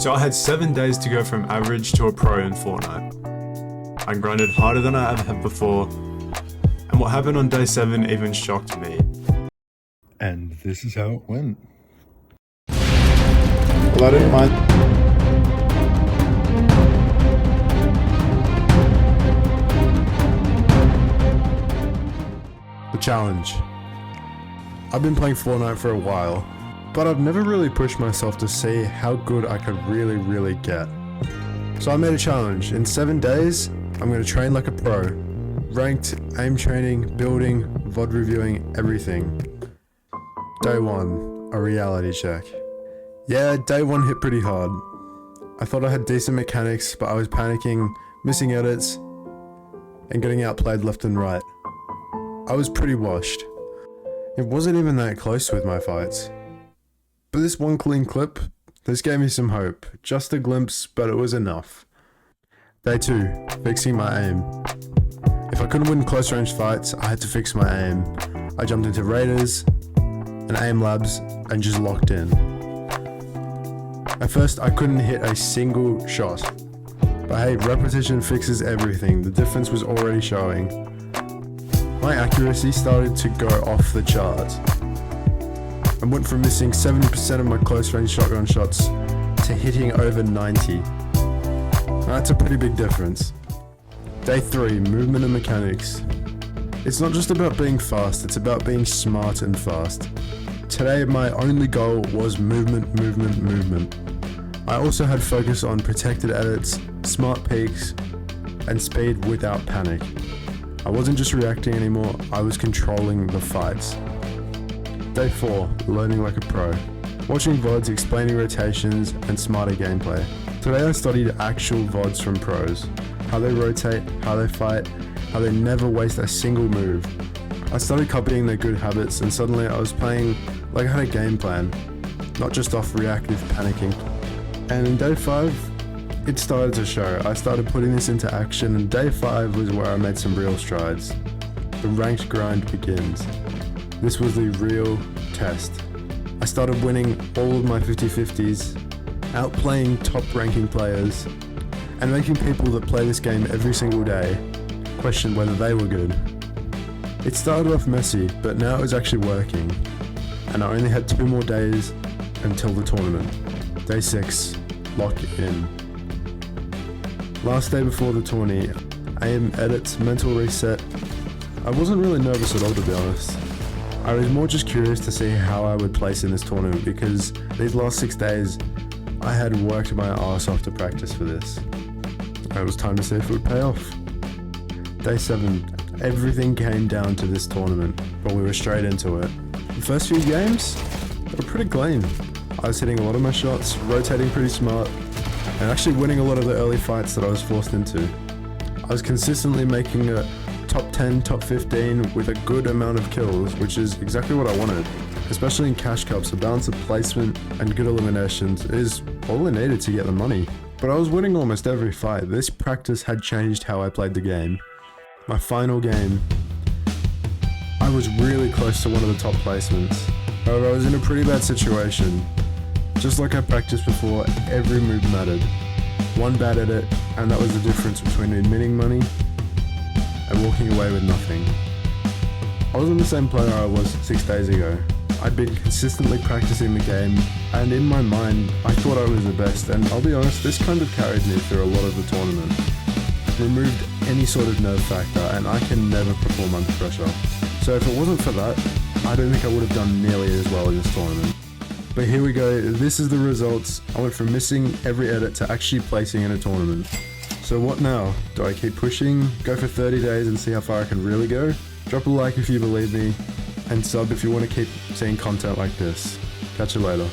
So I had 7 days to go from average to a pro in Fortnite. I grinded harder than I ever have before, and what happened on day 7 even shocked me. And this is how it went. Well, I didn't mind. The challenge. I've been playing Fortnite for a while, but I've never really pushed myself to see how good I could really get. So I made a challenge. In 7 days, I'm going to train like a pro. Ranked, aim training, building, VOD reviewing, everything. Day 1, a reality check. Yeah, day 1 hit pretty hard. I thought I had decent mechanics, but I was panicking, missing edits, and getting outplayed left and right. I was pretty washed. It wasn't even that close with my fights. But this one clean clip, this gave me some hope. Just a glimpse, but it was enough. Day 2, fixing my aim. If I couldn't win close range fights, I had to fix my aim. I jumped into Raiders and aim labs and just locked in. At first, I couldn't hit a single shot. But hey, repetition fixes everything. The difference was already showing. My accuracy started to go off the charts. I went from missing 70% of my close range shotgun shots to hitting over 90. That's a pretty big difference. Day 3, movement and mechanics. It's not just about being fast, it's about being smart and fast. Today my only goal was movement. I also had focus on protected edits, smart peaks, and speed without panic. I wasn't just reacting anymore, I was controlling the fights. Day 4, learning like a pro. Watching VODs explaining rotations and smarter gameplay. Today I studied actual VODs from pros. How they rotate, how they fight, how they never waste a single move. I started copying their good habits and suddenly I was playing like I had a game plan, not just off reactive panicking. And in day 5, it started to show. I started putting this into action and day 5 was where I made some real strides. The ranked grind begins. This was the real test. I started winning all of my 50-50s, outplaying top ranking players, and making people that play this game every single day question whether they were good. It started off messy, but now it was actually working, and I only had 2 more days until the tournament. Day 6, lock in. Last day before the tourney, aim, edits, mental reset. I wasn't really nervous at all, to be honest. I was more just curious to see how I would place in this tournament because these last 6 days, I had worked my arse off to practice for this. It was time to see if it would pay off. Day 7, everything came down to this tournament, but we were straight into it. The first few games, they were pretty clean. I was hitting a lot of my shots, rotating pretty smart, and actually winning a lot of the early fights that I was forced into. I was consistently making a top 10, top 15 with a good amount of kills, which is exactly what I wanted. Especially in cash cups, a balance of placement and good eliminations is all I needed to get the money. But I was winning almost every fight. This practice had changed how I played the game. My final game, I was really close to one of the top placements. However, I was in a pretty bad situation. Just like I practiced before, every move mattered. One bad edit, and that was the difference between admitting money and walking away with nothing. I wasn't the same player I was 6 days ago. I'd been consistently practicing the game, and in my mind, I thought I was the best, and I'll be honest, this kind of carried me through a lot of the tournament. Removed any sort of nerve factor, and I can never perform under pressure. So if it wasn't for that, I don't think I would have done nearly as well in this tournament. But here we go, this is the results. I went from missing every edit to actually placing in a tournament. So what now? Do I keep pushing, go for 30 days and see how far I can really go? Drop a like if you believe me, and sub if you want to keep seeing content like this. Catch you later.